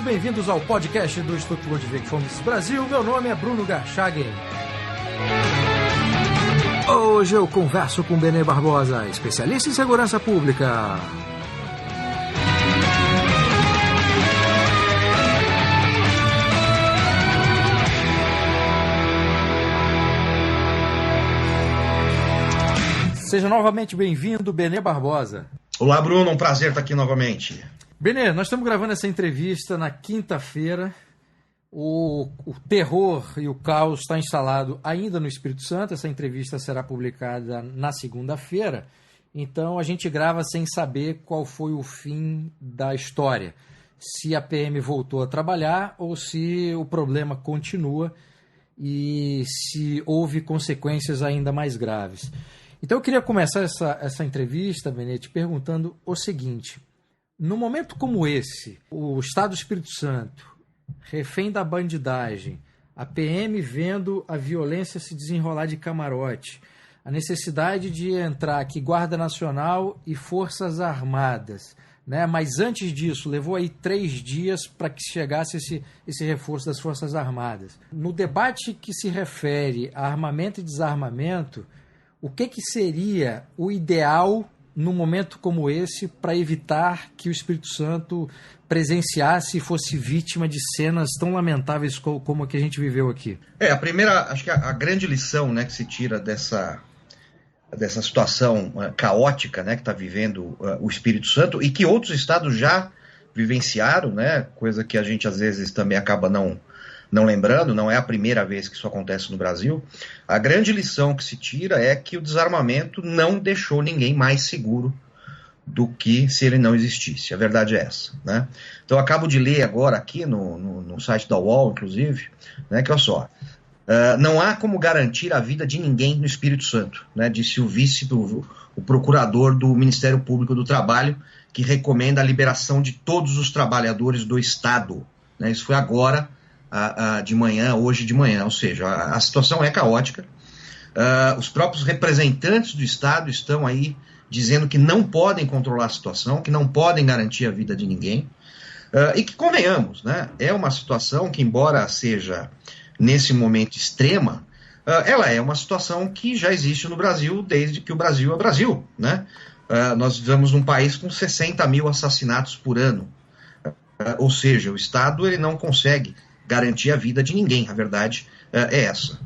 bem-vindos ao podcast do Instituto Ludwig von Mises Brasil. Meu nome é Bruno Garchagen. Hoje eu converso com Benê Barbosa, especialista em segurança pública. Seja novamente bem-vindo, Benê Barbosa. Olá, Bruno, um prazer estar aqui novamente. Benê, nós estamos gravando essa entrevista na quinta-feira. O terror e o caos está instalado ainda no Espírito Santo. Essa entrevista será publicada na segunda-feira. Então a gente grava sem saber qual foi o fim da história. Se a PM voltou a trabalhar ou se o problema continua e se houve consequências ainda mais graves. Então eu queria começar essa entrevista, Benê, te perguntando o seguinte. No momento como esse, o Estado do Espírito Santo, refém da bandidagem, a PM vendo a violência se desenrolar de camarote, a necessidade de entrar aqui Guarda Nacional e Forças Armadas, né? Mas antes disso, levou aí 3 dias para que chegasse esse reforço das Forças Armadas. No debate que se refere a armamento e desarmamento, o que seria o ideal num momento como esse para evitar que o Espírito Santo presenciasse e fosse vítima de cenas tão lamentáveis como a que a gente viveu aqui? A primeira, acho que a grande lição, né, que se tira dessa situação caótica, né, que está vivendo o Espírito Santo e que outros estados já vivenciaram, né, coisa que a gente às vezes também acaba não lembrando, não é a primeira vez que isso acontece no Brasil. A grande lição que se tira é que o desarmamento não deixou ninguém mais seguro do que se ele não existisse. A verdade é essa, né? Então eu acabo de ler agora aqui no site da UOL, inclusive, né, que olha só, não há como garantir a vida de ninguém no Espírito Santo, né, disse o procurador do Ministério Público do Trabalho, que recomenda a liberação de todos os trabalhadores do Estado, né? Isso foi agora, de manhã, hoje de manhã, ou seja, a situação é caótica. Os próprios representantes do Estado estão aí dizendo que não podem controlar a situação, que não podem garantir a vida de ninguém, e que, convenhamos, né, é uma situação que, embora seja nesse momento extrema, ela é uma situação que já existe no Brasil desde que o Brasil é Brasil, né? Nós vivemos num país com 60 mil assassinatos por ano, ou seja, o Estado ele não consegue garantir a vida de ninguém, a verdade é essa.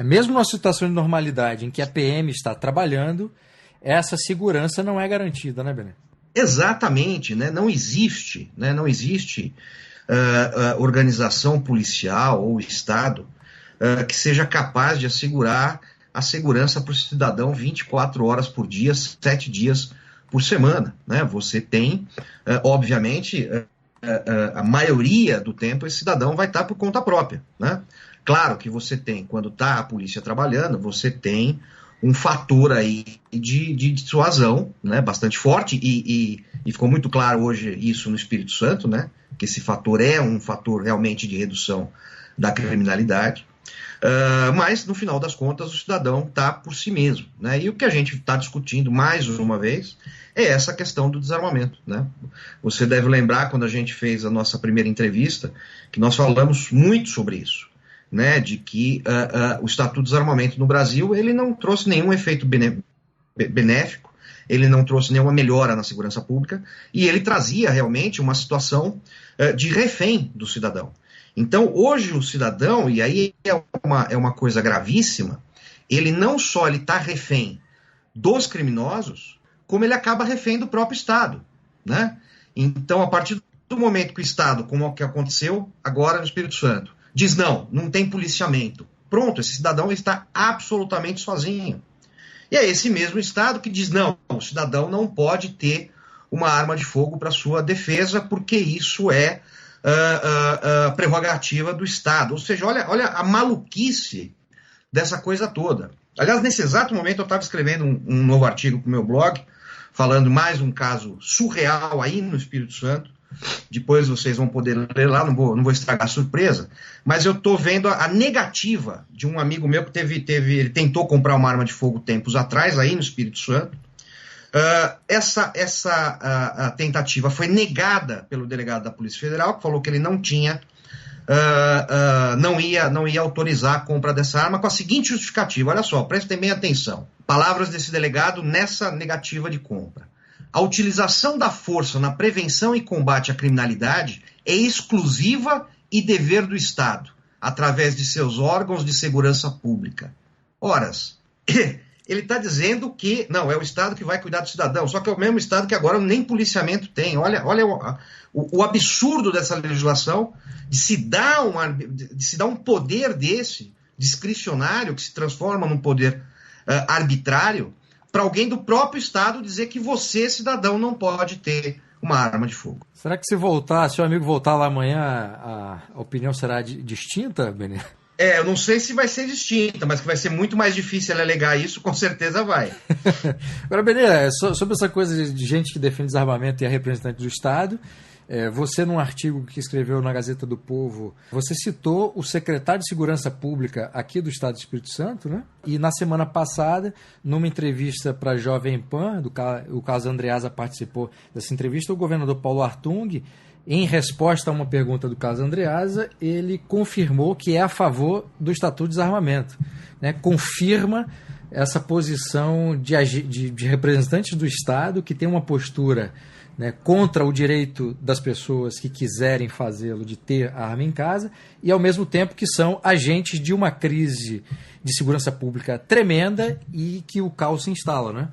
Mesmo numa situação de normalidade em que a PM está trabalhando, essa segurança não é garantida, né, Benê? Exatamente, né? Não existe organização policial ou Estado que seja capaz de assegurar a segurança para o cidadão 24 horas por dia, 7 dias por semana, né? Você tem, obviamente, a maioria do tempo esse cidadão vai estar por conta própria, né? Claro que você tem, quando está a polícia trabalhando, você tem um fator aí de dissuasão, né, bastante forte, e ficou muito claro hoje isso no Espírito Santo, né, que esse fator é um fator realmente de redução da criminalidade, mas no final das contas o cidadão está por si mesmo, né, e o que a gente está discutindo mais uma vez é essa questão do desarmamento, né. Você deve lembrar, quando a gente fez a nossa primeira entrevista, que nós falamos muito sobre isso, né, de que o Estatuto do Desarmamento no Brasil ele não trouxe nenhum efeito benéfico, ele não trouxe nenhuma melhora na segurança pública e ele trazia realmente uma situação de refém do cidadão. Então hoje o cidadão, e aí é uma coisa gravíssima, ele não só está refém dos criminosos, como ele acaba refém do próprio Estado, né? Então a partir do momento que o Estado, como é o que aconteceu agora no Espírito Santo, diz não tem policiamento. Pronto, esse cidadão está absolutamente sozinho. E é esse mesmo Estado que diz não, o cidadão não pode ter uma arma de fogo para sua defesa, porque isso é prerrogativa do Estado. Ou seja, olha a maluquice dessa coisa toda. Aliás, nesse exato momento eu estava escrevendo um novo artigo para o meu blog, falando mais um caso surreal aí no Espírito Santo. Depois vocês vão poder ler lá, não vou estragar a surpresa, mas eu estou vendo a negativa de um amigo meu que ele tentou comprar uma arma de fogo tempos atrás, aí no Espírito Santo, Essa tentativa foi negada pelo delegado da Polícia Federal, que falou que ele não tinha, não ia autorizar a compra dessa arma, com a seguinte justificativa. Olha só, prestem bem atenção. Palavras desse delegado nessa negativa de compra. A utilização da força na prevenção e combate à criminalidade é exclusiva e dever do Estado, através de seus órgãos de segurança pública. Horas, ele está dizendo que não, é o Estado que vai cuidar do cidadão, só que é o mesmo Estado que agora nem policiamento tem. Olha o absurdo dessa legislação de se dar um poder desse, discricionário, que se transforma num poder arbitrário, para alguém do próprio Estado dizer que você, cidadão, não pode ter uma arma de fogo. Será que se o amigo voltar lá amanhã, a opinião será distinta, Benê? Eu não sei se vai ser distinta, mas que vai ser muito mais difícil ele alegar isso, com certeza vai. Agora, Benê, sobre essa coisa de gente que defende desarmamento e é representante do Estado, você, num artigo que escreveu na Gazeta do Povo, você citou o secretário de Segurança Pública aqui do Estado do Espírito Santo, né? E na semana passada, numa entrevista para a Jovem Pan, o Carlos Andreasa participou dessa entrevista, o governador Paulo Artung, em resposta a uma pergunta do Carlos Andreasa, ele confirmou que é a favor do Estatuto de Desarmamento, né? Confirma essa posição de representantes do Estado que tem uma postura, né, contra o direito das pessoas que quiserem fazê-lo de ter a arma em casa e, ao mesmo tempo, que são agentes de uma crise de segurança pública tremenda e que o caos se instala, né?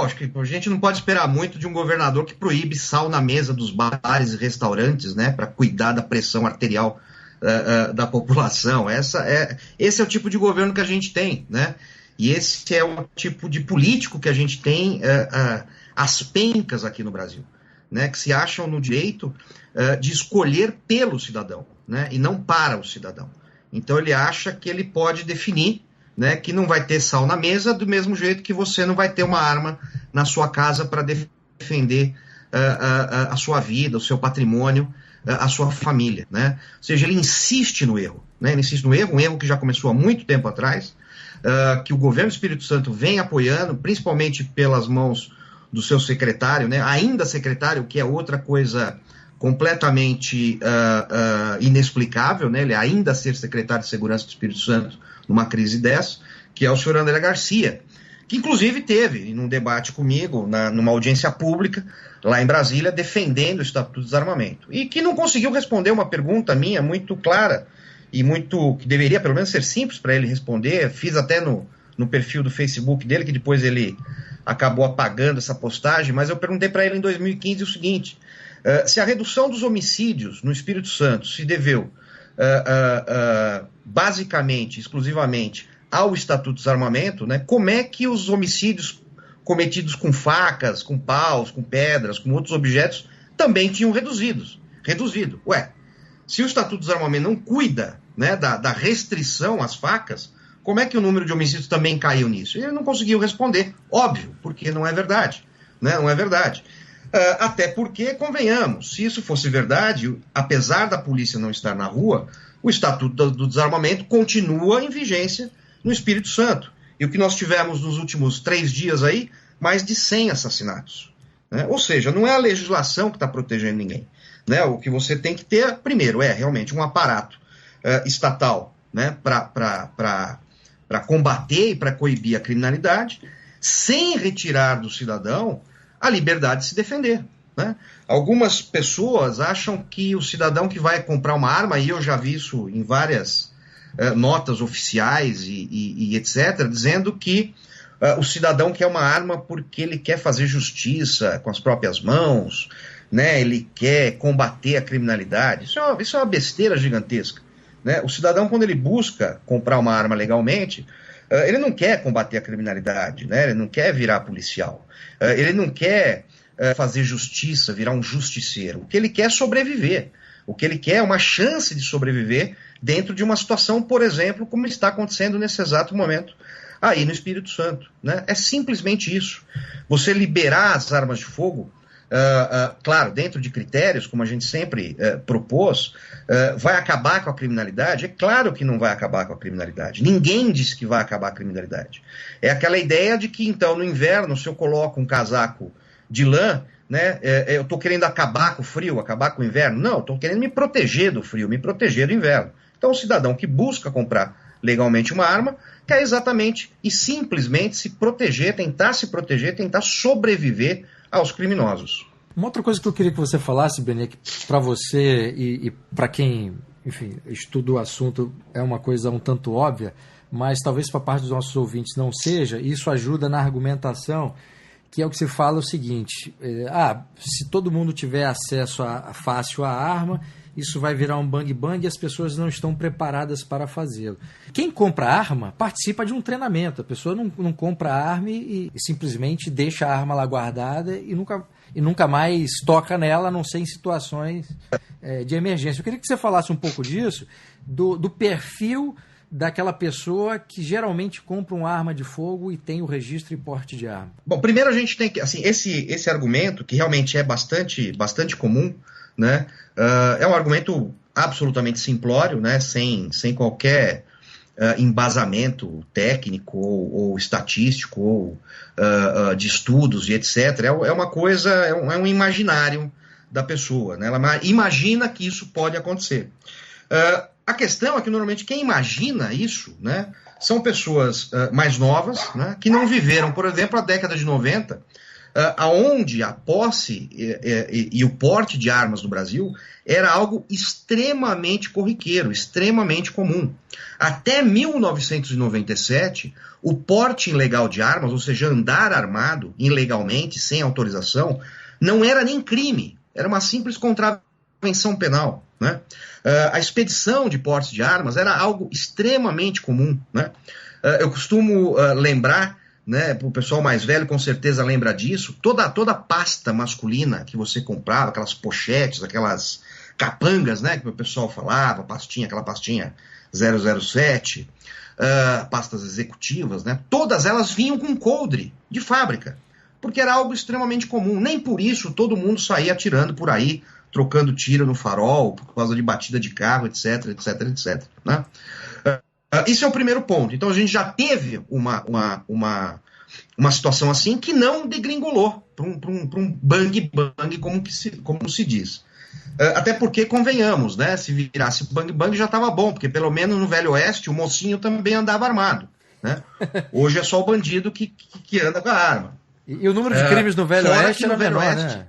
Acho que a gente não pode esperar muito de um governador que proíbe sal na mesa dos bares e restaurantes, né, para cuidar da pressão arterial da população. Esse é o tipo de governo que a gente tem, né? E esse é o tipo de político que a gente tem às pencas aqui no Brasil, né, que se acham no direito de escolher pelo cidadão, né, e não para o cidadão. Então ele acha que ele pode definir, né, que não vai ter sal na mesa, do mesmo jeito que você não vai ter uma arma na sua casa para defender a sua vida, o seu patrimônio, a sua família, né? Ou seja, ele insiste no erro, né? Ele insiste no erro, um erro que já começou há muito tempo atrás, que o governo do Espírito Santo vem apoiando, principalmente pelas mãos do seu secretário, né? Ainda secretário, que é outra coisa completamente inexplicável, né? Ele ainda ser secretário de Segurança do Espírito Santo numa crise dessa, que é o senhor André Garcia, que inclusive teve num debate comigo, numa audiência pública, lá em Brasília, defendendo o Estatuto de Desarmamento, e que não conseguiu responder uma pergunta minha muito clara, e que deveria pelo menos ser simples para ele responder. Fiz até no perfil do Facebook dele, que depois ele acabou apagando essa postagem, mas eu perguntei para ele em 2015 o seguinte: se a redução dos homicídios no Espírito Santo se deveu basicamente, exclusivamente ao Estatuto de Desarmamento, né, como é que os homicídios cometidos com facas, com paus, com pedras, com outros objetos, também tinham reduzido? Se o Estatuto de Desarmamento não cuida, né, da restrição às facas, como é que o número de homicídios também caiu nisso? Ele não conseguiu responder, óbvio, porque não é verdade, né? Não é verdade. Até porque, convenhamos, se isso fosse verdade, apesar da polícia não estar na rua, o Estatuto do Desarmamento continua em vigência no Espírito Santo. E o que nós tivemos nos últimos 3 dias aí, mais de 100 assassinatos, né? Ou seja, não é a legislação que está protegendo ninguém, né? O que você tem que ter, primeiro, é realmente um aparato estatal, né, para combater e para coibir a criminalidade, sem retirar do cidadão a liberdade de se defender, né? Algumas pessoas acham que o cidadão que vai comprar uma arma, e eu já vi isso em várias notas oficiais e etc., dizendo que o cidadão quer uma arma porque ele quer fazer justiça com as próprias mãos, né? Ele quer combater a criminalidade. Isso é uma besteira gigantesca, né? O cidadão, quando ele busca comprar uma arma legalmente, ele não quer combater a criminalidade, né? Ele não quer virar policial, ele não quer fazer justiça, virar um justiceiro. O que ele quer é sobreviver. O que ele quer é uma chance de sobreviver dentro de uma situação, por exemplo, como está acontecendo nesse exato momento aí no Espírito Santo, né? É simplesmente isso. Você liberar as armas de fogo claro, dentro de critérios, como a gente sempre propôs, vai acabar com a criminalidade? É claro que não vai acabar com a criminalidade. Ninguém disse que vai acabar a criminalidade. É aquela ideia de que, então, no inverno, se eu coloco um casaco de lã, né, eu estou querendo acabar com o frio, acabar com o inverno? Não, estou querendo me proteger do frio, me proteger do inverno. Então, o cidadão que busca comprar legalmente uma arma quer exatamente e simplesmente se proteger, tentar sobreviver aos criminosos. Uma outra coisa que eu queria que você falasse, Bené, para você e para quem, enfim, estuda o assunto, é uma coisa um tanto óbvia, mas talvez para parte dos nossos ouvintes não seja, e isso ajuda na argumentação, que é o que se fala o seguinte, se todo mundo tiver acesso fácil à arma, isso vai virar um bang-bang e as pessoas não estão preparadas para fazê-lo. Quem compra arma participa de um treinamento. A pessoa não compra arma e simplesmente deixa a arma lá guardada e nunca mais toca nela, a não ser em situações de emergência. Eu queria que você falasse um pouco disso, do perfil daquela pessoa que geralmente compra uma arma de fogo e tem o registro e porte de arma. Bom, primeiro a gente tem que, assim, esse argumento, que realmente é bastante comum, né, é um argumento absolutamente simplório, né, sem qualquer embasamento técnico ou estatístico ou de estudos e etc. É uma coisa, é um imaginário da pessoa, né, ela imagina que isso pode acontecer. A questão é que normalmente quem imagina isso, né, são pessoas mais novas, né, que não viveram, por exemplo, a década de 90, onde a posse e o porte de armas no Brasil era algo extremamente corriqueiro, extremamente comum. Até 1997, o porte ilegal de armas, ou seja, andar armado ilegalmente, sem autorização, não era nem crime, era uma simples contravenção penal, né? A expedição de porte de armas era algo extremamente comum, né? Eu costumo lembrar, né, o pessoal mais velho com certeza lembra disso, toda pasta masculina que você comprava, aquelas pochetes, aquelas capangas, né, que o pessoal falava, aquela pastinha 007, pastas executivas, né, todas elas vinham com coldre de fábrica, porque era algo extremamente comum. Nem por isso todo mundo saía atirando por aí, trocando tiro no farol, por causa de batida de carro, etc, né? Isso é o primeiro ponto. Então a gente já teve uma situação assim que não degringolou para um bang-bang, como se diz. Até porque, convenhamos, né, se virasse bang-bang já estava bom, porque pelo menos no Velho Oeste o mocinho também andava armado, né? Hoje é só o bandido que anda com a arma. E o número de crimes no Velho Oeste era menor, né?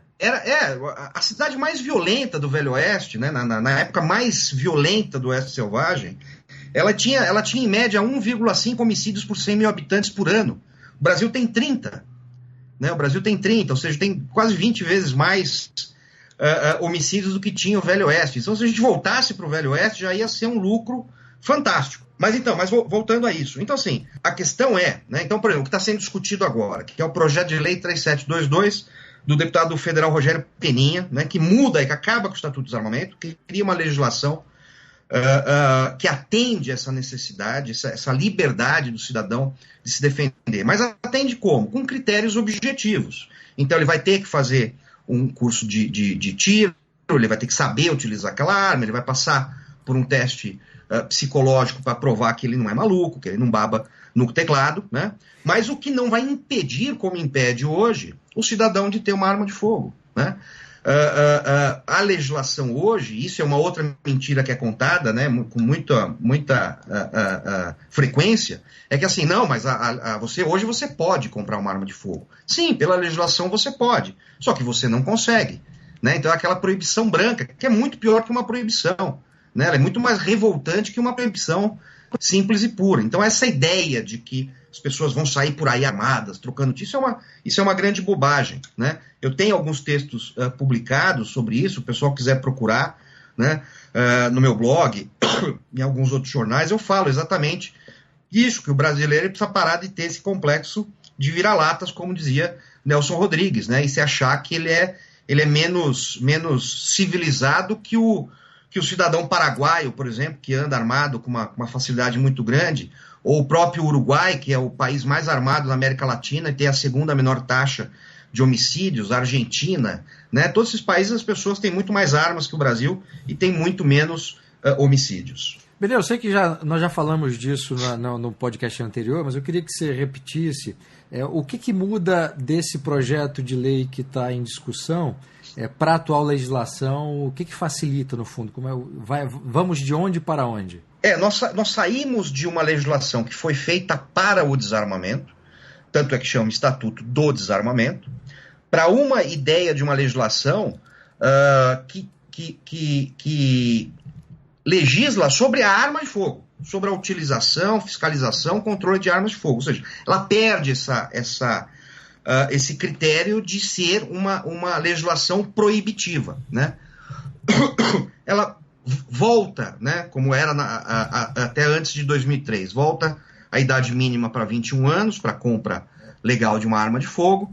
A cidade mais violenta do Velho Oeste, né, na época mais violenta do Oeste Selvagem, ela tinha em média 1,5 homicídios por 100 mil habitantes por ano. O Brasil tem 30. Né? O Brasil tem 30, ou seja, tem quase 20 vezes mais homicídios do que tinha o Velho Oeste. Então, se a gente voltasse para o Velho Oeste, já ia ser um lucro fantástico. Mas voltando a isso. Então, assim, a questão é, né, então, por exemplo, o que está sendo discutido agora, que é o projeto de lei 3722 do deputado federal Rogério Peninha, né, que muda e que acaba com o Estatuto do Desarmamento, que cria uma legislação que atende essa necessidade, essa liberdade do cidadão de se defender. Mas atende como? Com critérios objetivos. Então ele vai ter que fazer um curso de tiro, ele vai ter que saber utilizar aquela arma, ele vai passar por um teste psicológico para provar que ele não é maluco, que ele não baba no teclado, né? Mas o que não vai impedir, como impede hoje, o cidadão de ter uma arma de fogo, né? A legislação hoje, isso é uma outra mentira que é contada, né, com muita frequência, é que assim, não, mas hoje você pode comprar uma arma de fogo. Sim, pela legislação você pode, só que você não consegue, né? Então é aquela proibição branca, que é muito pior que uma proibição, né? Ela é muito mais revoltante que uma proibição simples e pura. Então essa ideia de que as pessoas vão sair por aí armadas, trocando tiro, isso é uma grande bobagem, né? Eu tenho alguns textos publicados sobre isso, o pessoal quiser procurar, né, no meu blog, em alguns outros jornais, eu falo exatamente isso, que o brasileiro precisa parar de ter esse complexo de vira-latas, como dizia Nelson Rodrigues, né, e se achar que ele é menos civilizado que o cidadão paraguaio, por exemplo, que anda armado com uma facilidade muito grande, ou o próprio Uruguai, que é o país mais armado da América Latina e tem a segunda menor taxa de homicídios, a Argentina, né? Todos esses países as pessoas têm muito mais armas que o Brasil e têm muito menos homicídios. Benê, eu sei que nós já falamos disso no podcast anterior, mas eu queria que você repetisse o que muda desse projeto de lei que está em discussão para a atual legislação, o que facilita, no fundo? Vamos de onde para onde? Nós saímos de uma legislação que foi feita para o desarmamento, tanto é que chama Estatuto do Desarmamento, para uma ideia de uma legislação que legisla sobre a arma de fogo, sobre a utilização, fiscalização, controle de armas de fogo. Ou seja, ela perde esse critério de ser uma legislação proibitiva, né? Ela volta, né, como era até antes de 2003, volta a idade mínima para 21 anos, para compra legal de uma arma de fogo,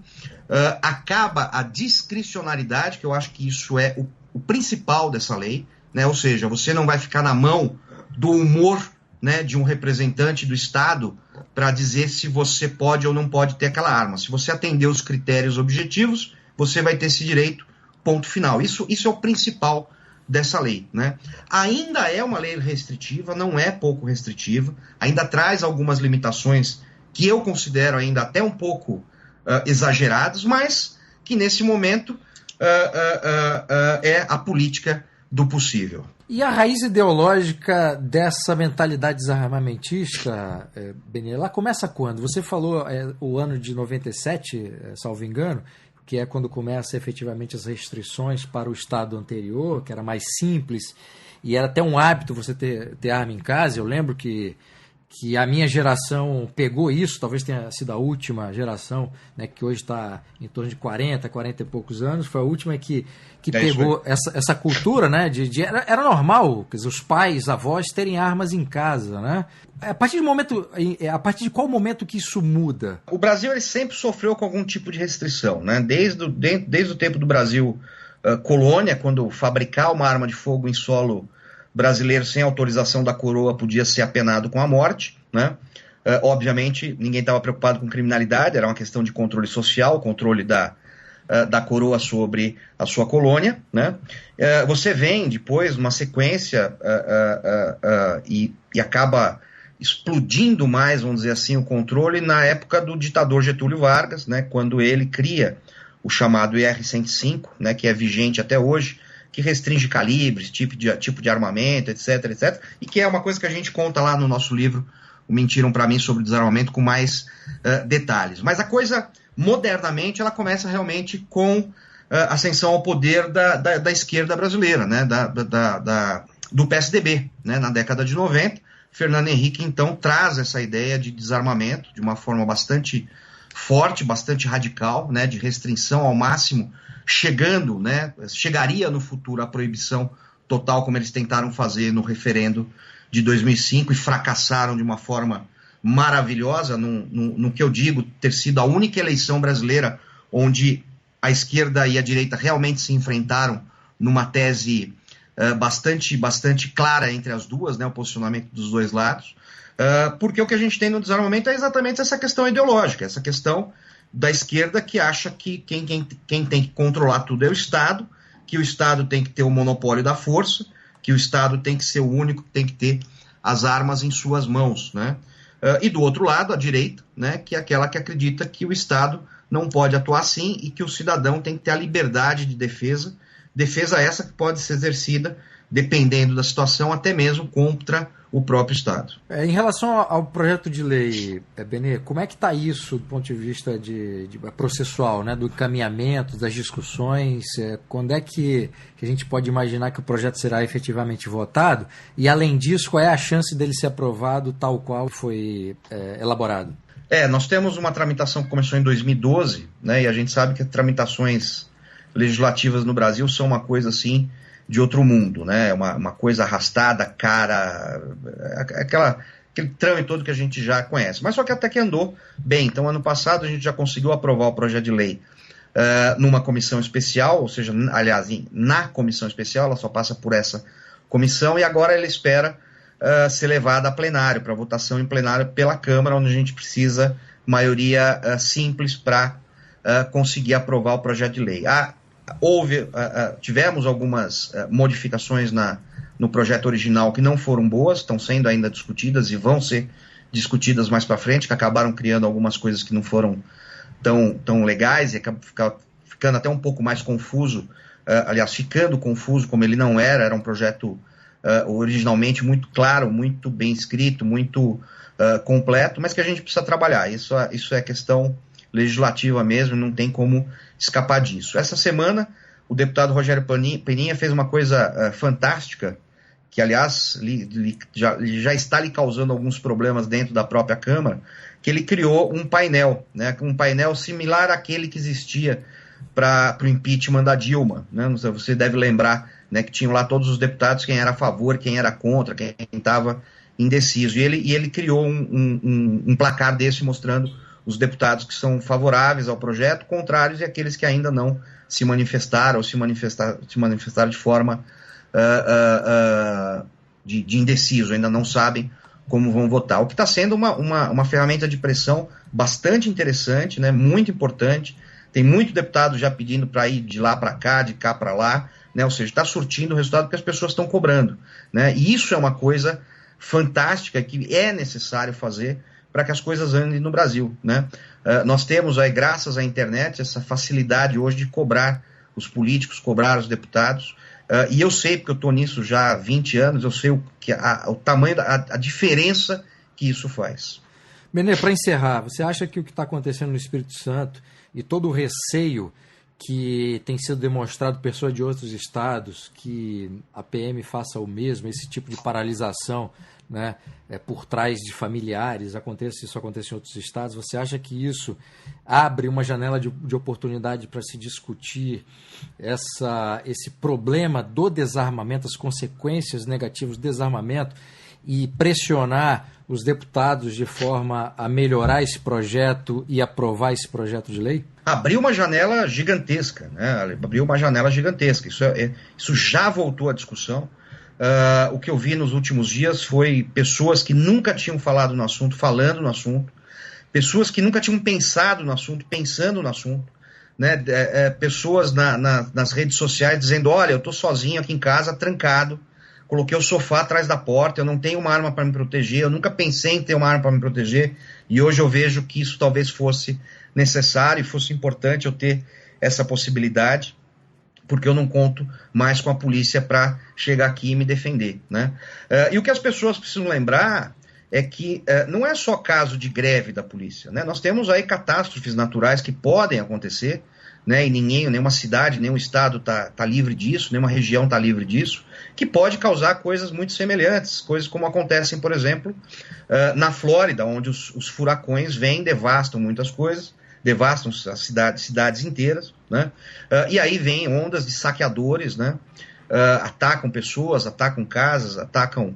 acaba a discricionariedade, que eu acho que isso é o principal dessa lei, né? Ou seja, você não vai ficar na mão do humor, né, de um representante do Estado para dizer se você pode ou não pode ter aquela arma. Se você atender os critérios objetivos, você vai ter esse direito, ponto final. Isso é o principal dessa lei, né? Ainda é uma lei restritiva, não é pouco restritiva, ainda traz algumas limitações que eu considero ainda até um pouco exageradas, mas que nesse momento é a política do possível. E a raiz ideológica dessa mentalidade desarmamentista, Benê, ela começa quando? Você falou o ano de 97, salvo engano, que é quando começa efetivamente as restrições para o estado anterior, que era mais simples, e era até um hábito você ter arma em casa. Eu lembro que a minha geração pegou isso, talvez tenha sido a última geração, né, que hoje está em torno de 40 e poucos anos, foi a última que pegou essa cultura, né, era normal, quer dizer, os pais, avós terem armas em casa, né? A partir de qual momento que isso muda? O Brasil ele sempre sofreu com algum tipo de restrição, né? Desde o tempo do Brasil colônia, quando fabricar uma arma de fogo em solo brasileiro sem autorização da coroa podia ser apenado com a morte, né? Obviamente, ninguém estava preocupado com criminalidade, era uma questão de controle social, controle da coroa sobre a sua colônia, né? Você vem depois, uma sequência, e acaba explodindo mais, vamos dizer assim, o controle na época do ditador Getúlio Vargas, né? Quando ele cria o chamado IR-105, né? Que é vigente até hoje, que restringe calibres, tipo de armamento, etc, e que é uma coisa que a gente conta lá no nosso livro, o Mentiram Pra Mim sobre Desarmamento, com mais detalhes. Mas a coisa, modernamente, ela começa realmente com a ascensão ao poder da esquerda brasileira, né, do PSDB, né, na década de 90. Fernando Henrique, então, traz essa ideia de desarmamento de uma forma bastante forte, bastante radical, né, de restrição ao máximo, chegaria no futuro a proibição total, como eles tentaram fazer no referendo de 2005 e fracassaram de uma forma maravilhosa, no que eu digo ter sido a única eleição brasileira onde a esquerda e a direita realmente se enfrentaram numa tese bastante clara entre as duas, né, o posicionamento dos dois lados, porque o que a gente tem no desarmamento é exatamente essa questão ideológica, essa questão da esquerda que acha que quem tem que controlar tudo é o Estado, que o Estado tem que ter o monopólio da força, que o Estado tem que ser o único que tem que ter as armas em suas mãos, né? E do outro lado, a direita, né, que é aquela que acredita que o Estado não pode atuar assim e que o cidadão tem que ter a liberdade de defesa essa que pode ser exercida, dependendo da situação, até mesmo contra o próprio Estado. Em relação ao projeto de lei, Benê, como é que está isso do ponto de vista de processual, né, do encaminhamento, das discussões? Quando é que a gente pode imaginar que o projeto será efetivamente votado? E, além disso, qual é a chance dele ser aprovado tal qual foi elaborado? Nós temos uma tramitação que começou em 2012, né, e a gente sabe que as tramitações legislativas no Brasil são uma coisa assim de outro mundo, né? Uma coisa arrastada, cara, aquele trâmite todo que a gente já conhece. Mas só que até que andou bem. Então, ano passado, a gente já conseguiu aprovar o projeto de lei numa comissão especial, ou seja, aliás, na comissão especial, ela só passa por essa comissão, e agora ela espera ser levada a plenário, para votação em plenário pela Câmara, onde a gente precisa maioria simples para conseguir aprovar o projeto de lei. Tivemos algumas modificações no projeto original que não foram boas, estão sendo ainda discutidas e vão ser discutidas mais para frente, que acabaram criando algumas coisas que não foram tão legais e acabam ficando até um pouco mais confuso, aliás, ficando confuso como ele não era um projeto originalmente muito claro, muito bem escrito, muito completo, mas que a gente precisa trabalhar. Isso é questão legislativa mesmo, não tem como escapar disso. Essa semana, o deputado Rogério Peninha fez uma coisa fantástica, que, aliás, já está lhe causando alguns problemas dentro da própria Câmara, que ele criou um painel, né, um painel similar àquele que existia para o impeachment da Dilma. Né? Você deve lembrar, né, que tinham lá todos os deputados, quem era a favor, quem era contra, quem estava indeciso. E ele criou um placar desse mostrando os deputados que são favoráveis ao projeto, contrários e aqueles que ainda não se manifestaram ou se manifestaram de forma de indeciso, ainda não sabem como vão votar. O que está sendo uma ferramenta de pressão bastante interessante, né, muito importante. Tem muito deputado já pedindo para ir de lá para cá, de cá para lá, né, ou seja, está surtindo o resultado que as pessoas estão cobrando. Né, e isso é uma coisa fantástica que é necessário fazer para que as coisas andem no Brasil. Né? Nós temos aí, graças à internet, essa facilidade hoje de cobrar os políticos, cobrar os deputados, e eu sei, porque eu estou nisso já há 20 anos, eu sei o tamanho, a diferença que isso faz. Benê, para encerrar, você acha que o que está acontecendo no Espírito Santo e todo o receio que tem sido demonstrado por pessoas de outros estados, que a PM faça o mesmo, esse tipo de paralisação, né, por trás de familiares, isso acontece em outros estados, você acha que isso abre uma janela de oportunidade para se discutir esse problema do desarmamento, as consequências negativas do desarmamento e pressionar os deputados de forma a melhorar esse projeto e aprovar esse projeto de lei? Abriu uma janela gigantesca, né? Abriu uma janela gigantesca. Isso já voltou à discussão. O que eu vi nos últimos dias foi pessoas que nunca tinham falado no assunto, falando no assunto, pessoas que nunca tinham pensado no assunto, pensando no assunto, né? Pessoas nas redes sociais dizendo, olha, eu estou sozinho aqui em casa, trancado, coloquei o sofá atrás da porta, eu não tenho uma arma para me proteger, eu nunca pensei em ter uma arma para me proteger, e hoje eu vejo que isso talvez fosse necessário, fosse importante eu ter essa possibilidade, porque eu não conto mais com a polícia para chegar aqui e me defender. Né? E o que as pessoas precisam lembrar é que não é só caso de greve da polícia. Né? Nós temos aí catástrofes naturais que podem acontecer, né? E nenhuma cidade, nenhum estado está livre disso, nenhuma região está livre disso, que pode causar coisas muito semelhantes, coisas como acontecem, por exemplo, na Flórida, onde os furacões vêm, devastam muitas coisas, devastam as cidades inteiras, né? E aí vem ondas de saqueadores, né? Atacam pessoas, atacam casas, atacam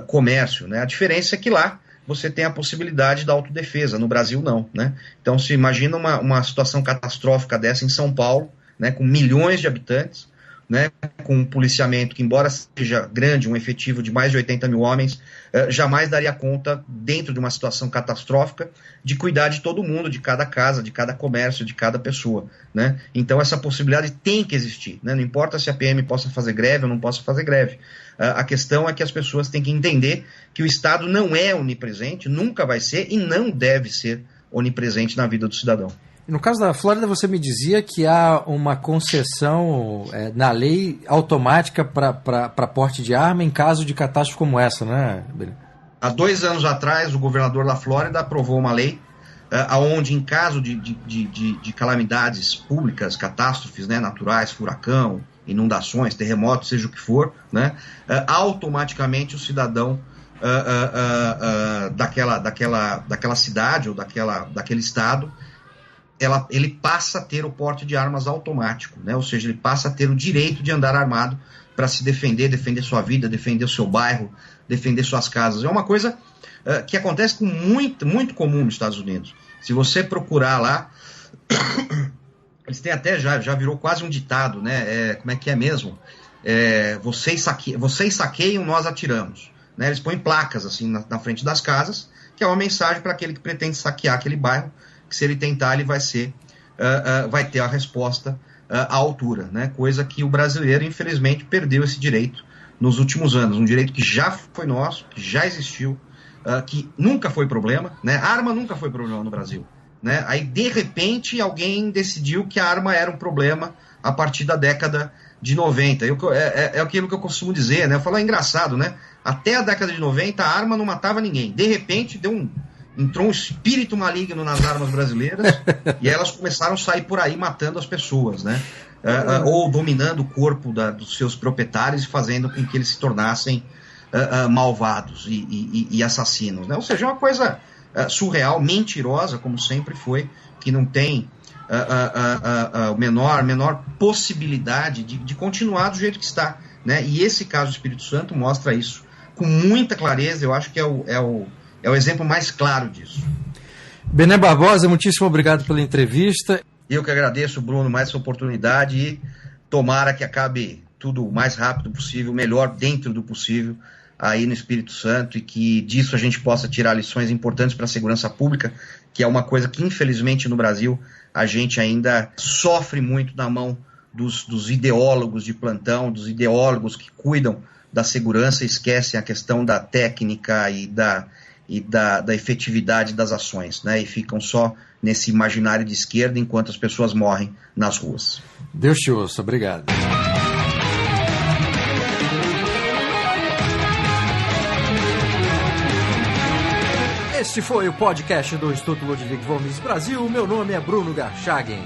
comércio. Né? A diferença é que lá você tem a possibilidade da autodefesa, no Brasil não. Né? Então se imagina uma situação catastrófica dessa em São Paulo, né? Com milhões de habitantes, né, com um policiamento que, embora seja grande, um efetivo de mais de 80 mil homens, jamais daria conta, dentro de uma situação catastrófica, de cuidar de todo mundo, de cada casa, de cada comércio, de cada pessoa. Né? Então essa possibilidade tem que existir. Né? Não importa se a PM possa fazer greve ou não possa fazer greve. A questão é que as pessoas têm que entender que o Estado não é onipresente, nunca vai ser e não deve ser onipresente na vida do cidadão. No caso da Flórida, você me dizia que há uma concessão na lei automática para porte de arma em caso de catástrofe como essa, né, Benê? Há 2 anos atrás, o governador da Flórida aprovou uma lei onde, em caso de calamidades públicas, catástrofes, né, naturais, furacão, inundações, terremotos, seja o que for, né, automaticamente o cidadão daquela cidade ou daquele estado, ele passa a ter o porte de armas automático, né? Ou seja, ele passa a ter o direito de andar armado para se defender sua vida, defender o seu bairro, defender suas casas. É uma coisa que acontece com muito comum nos Estados Unidos. Se você procurar lá, eles têm até, já virou quase um ditado, né? Como é que é mesmo? Vocês saqueiam, nós atiramos. Né? Eles põem placas assim na frente das casas, que é uma mensagem para aquele que pretende saquear aquele bairro, que se ele tentar, ele vai ser vai ter a resposta à altura, né? Coisa que o brasileiro, infelizmente, perdeu esse direito nos últimos anos. Um direito que já foi nosso, que já existiu, que nunca foi problema, né? A arma nunca foi problema no Brasil, né? Aí, de repente, alguém decidiu que a arma era um problema a partir da década de 90. É aquilo que eu costumo dizer, né? Eu falo, é engraçado, né? Até a década de 90, a arma não matava ninguém. De repente, entrou um espírito maligno nas armas brasileiras e elas começaram a sair por aí matando as pessoas, né? Ou dominando o corpo dos seus proprietários e fazendo com que eles se tornassem malvados e assassinos, né? Ou seja, é uma coisa surreal, mentirosa, como sempre foi, que não tem a menor possibilidade de continuar do jeito que está, né? E esse caso do Espírito Santo mostra isso com muita clareza. Eu acho que é o exemplo mais claro disso. Bené Barbosa, muitíssimo obrigado pela entrevista. Eu que agradeço, Bruno, mais essa oportunidade e tomara que acabe tudo o mais rápido possível, melhor dentro do possível aí no Espírito Santo, e que disso a gente possa tirar lições importantes para a segurança pública, que é uma coisa que infelizmente no Brasil a gente ainda sofre muito na mão dos ideólogos de plantão, dos ideólogos que cuidam da segurança e esquecem a questão da técnica e da efetividade das ações, né? E ficam só nesse imaginário de esquerda enquanto as pessoas morrem nas ruas. Deus te ouça, obrigado. Este foi o podcast do Instituto Ludwig von Mises Brasil. Meu nome é Bruno Garchagen.